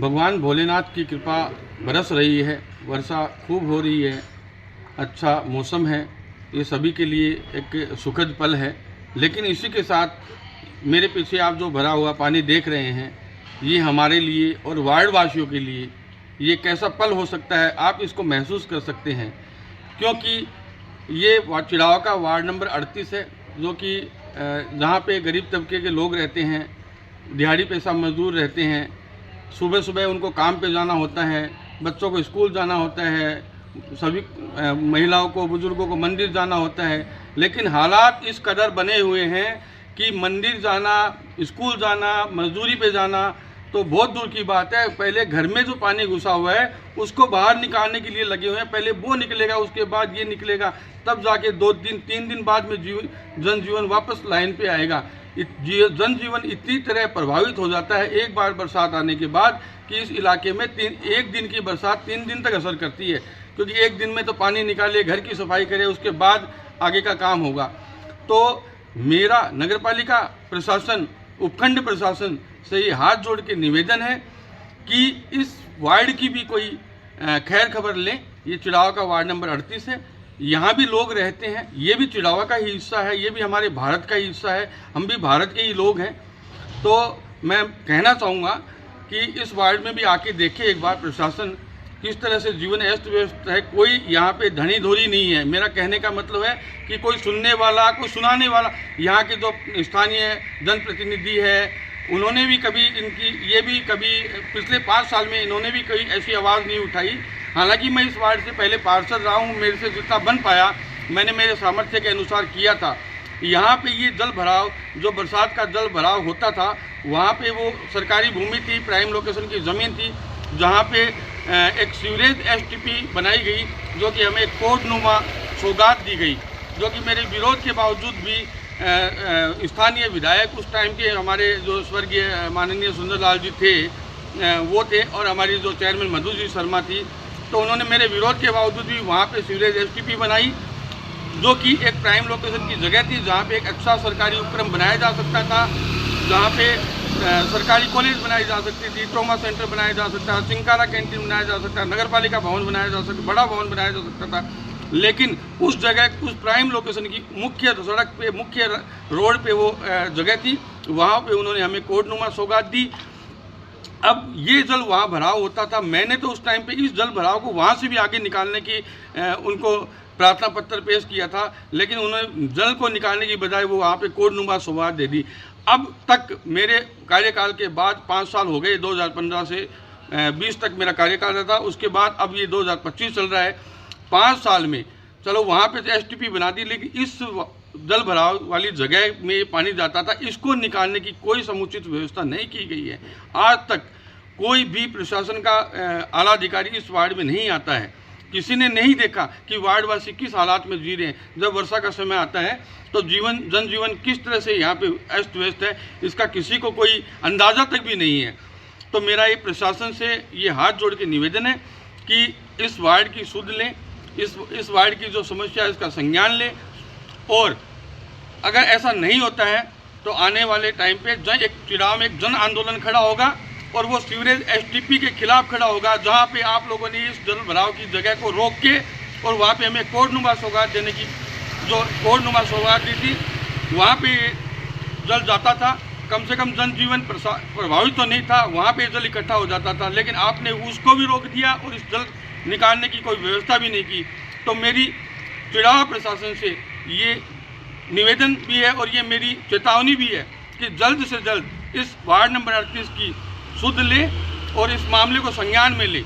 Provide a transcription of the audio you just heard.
भगवान भोलेनाथ की कृपा बरस रही है, वर्षा खूब हो रही है, अच्छा मौसम है। ये सभी के लिए एक सुखद पल है। लेकिन इसी के साथ मेरे पीछे आप जो भरा हुआ पानी देख रहे हैं, ये हमारे लिए और वार्ड वासियों के लिए ये कैसा पल हो सकता है, आप इसको महसूस कर सकते हैं। क्योंकि ये चिड़ावा का वार्ड नंबर 38 है, जो कि जहाँ पे गरीब तबके के लोग रहते हैं, दिहाड़ी पेशा मजदूर रहते हैं। सुबह सुबह उनको काम पे जाना होता है, बच्चों को स्कूल जाना होता है, सभी महिलाओं को, बुजुर्गों को मंदिर जाना होता है। लेकिन हालात इस कदर बने हुए हैं कि मंदिर जाना, स्कूल जाना, मजदूरी पे जाना तो बहुत दूर की बात है। पहले घर में जो पानी घुसा हुआ है उसको बाहर निकालने के लिए लगे हुए हैं। पहले वो निकलेगा, उसके बाद ये निकलेगा, तब जाके 2 दिन 3 दिन बाद में जनजीवन वापस लाइन पे आएगा। जनजीवन इतनी तरह प्रभावित हो जाता है एक बार बरसात आने के बाद कि इस इलाके में एक दिन की बरसात 3 दिन तक असर करती है। क्योंकि एक दिन में तो पानी निकाले, घर की सफाई करे, उसके बाद आगे का काम होगा। तो मेरा नगरपालिका प्रशासन, उपखंड प्रशासन से ये हाथ जोड़ के निवेदन है कि इस वार्ड की भी कोई खैर खबर लें। ये चिड़ावा का वार्ड नंबर 38 है, यहाँ भी लोग रहते हैं, ये भी चिड़ावा का ही हिस्सा है, ये भी हमारे भारत का ही हिस्सा है, हम भी भारत के ही लोग हैं। तो मैं कहना चाहूँगा कि इस वार्ड में भी आके देखें एक बार प्रशासन, किस तरह से जीवन अस्त व्यस्त है। कोई यहाँ पे धनी धोरी नहीं है। मेरा कहने का मतलब है कि कोई सुनने वाला, कोई सुनाने वाला। यहाँ के जो स्थानीय जनप्रतिनिधि है, उन्होंने भी कभी ये भी कभी पिछले 5 साल में इन्होंने भी कोई ऐसी आवाज़ नहीं उठाई। हालांकि मैं इस वार्ड से पहले पार्षद रहा हूँ, मेरे से जितना बन पाया मैंने मेरे सामर्थ्य के अनुसार किया था। यहाँ पे ये जल भराव, जो बरसात का जल भराव होता था, वहाँ पे वो सरकारी भूमि थी, प्राइम लोकेशन की ज़मीन थी, जहाँ पे एक सीवरेज एसटीपी बनाई गई, जो कि हमें कोडनुमा सौगात दी गई, जो कि मेरे विरोध के बावजूद भी स्थानीय विधायक उस टाइम के हमारे जो स्वर्गीय माननीय सुंदरलाल जी थे वो थे, और हमारी जो चेयरमैन मधु जी शर्मा थी। तो उन्होंने मेरे विरोध के बावजूद भी वहाँ पे सीवरेज एसटीपी बनाई, जो कि एक प्राइम लोकेशन की जगह थी, जहाँ पे एक अच्छा सरकारी उपक्रम बनाया जा सकता था, जहाँ पे सरकारी कॉलेज बनाई जा सकती थी, ट्रॉमा सेंटर बनाया जा सकता था, चिंकारा कैंटीन बनाया जा सकता, नगर पालिका भवन बनाया जा सकता, बड़ा भवन बनाया जा सकता था। लेकिन उस जगह, उस प्राइम लोकेशन की मुख्य सड़क पे, मुख्य रोड पे वो जगह थी, वहाँ पे उन्होंने हमें कोडनुमा सौगात दी। अब ये जल वहाँ भराव होता था, मैंने तो उस टाइम पे इस जल भराव को वहाँ से भी आगे निकालने की उनको प्रार्थना पत्र पेश किया था, लेकिन उन्होंने जल को निकालने की बजाय वो वहाँ पे कोडनुमा सौगात दे दी। अब तक मेरे कार्यकाल के बाद 5 साल हो गए, 2015 से 20 तक मेरा कार्यकाल रहा था, उसके बाद अब ये 2025 चल रहा है। 5 साल में चलो वहाँ पे एसटीपी बना दी, लेकिन इस जल भराव वाली जगह में पानी जाता था, इसको निकालने की कोई समुचित व्यवस्था नहीं की गई है। आज तक कोई भी प्रशासन का आला अधिकारी इस वार्ड में नहीं आता है। किसी ने नहीं देखा कि वार्डवासी किस हालात में जी रहे हैं। जब वर्षा का समय आता है तो जनजीवन किस तरह से यहाँ पे अस्त व्यस्त है, इसका किसी को कोई अंदाज़ा तक भी नहीं है। तो मेरा ये प्रशासन से ये हाथ जोड़ के निवेदन है कि इस वार्ड की सुध लें, इस वार्ड की जो समस्या है इसका संज्ञान लें, और अगर ऐसा नहीं होता है तो आने वाले टाइम पे एक चिड़ाव में एक जन आंदोलन खड़ा होगा, और वो सीवरेज एसटीपी के खिलाफ खड़ा होगा, जहाँ पे आप लोगों ने इस जल भराव की जगह को रोक के और वहाँ पे हमें कोडनुमा सौगात देने की, जो कोडनुमा सौगात दी थी, वहाँ पे जल जाता था। कम से कम जनजीवन प्रभावित तो नहीं था, वहाँ पे जल इकट्ठा हो जाता था, लेकिन आपने उसको भी रोक दिया और इस जल निकालने की कोई व्यवस्था भी नहीं की। तो मेरी चिड़ावा प्रशासन से ये निवेदन भी है और ये मेरी चेतावनी भी है कि जल्द से जल्द इस वार्ड नंबर 38 की सुध ले और इस मामले को संज्ञान में ले।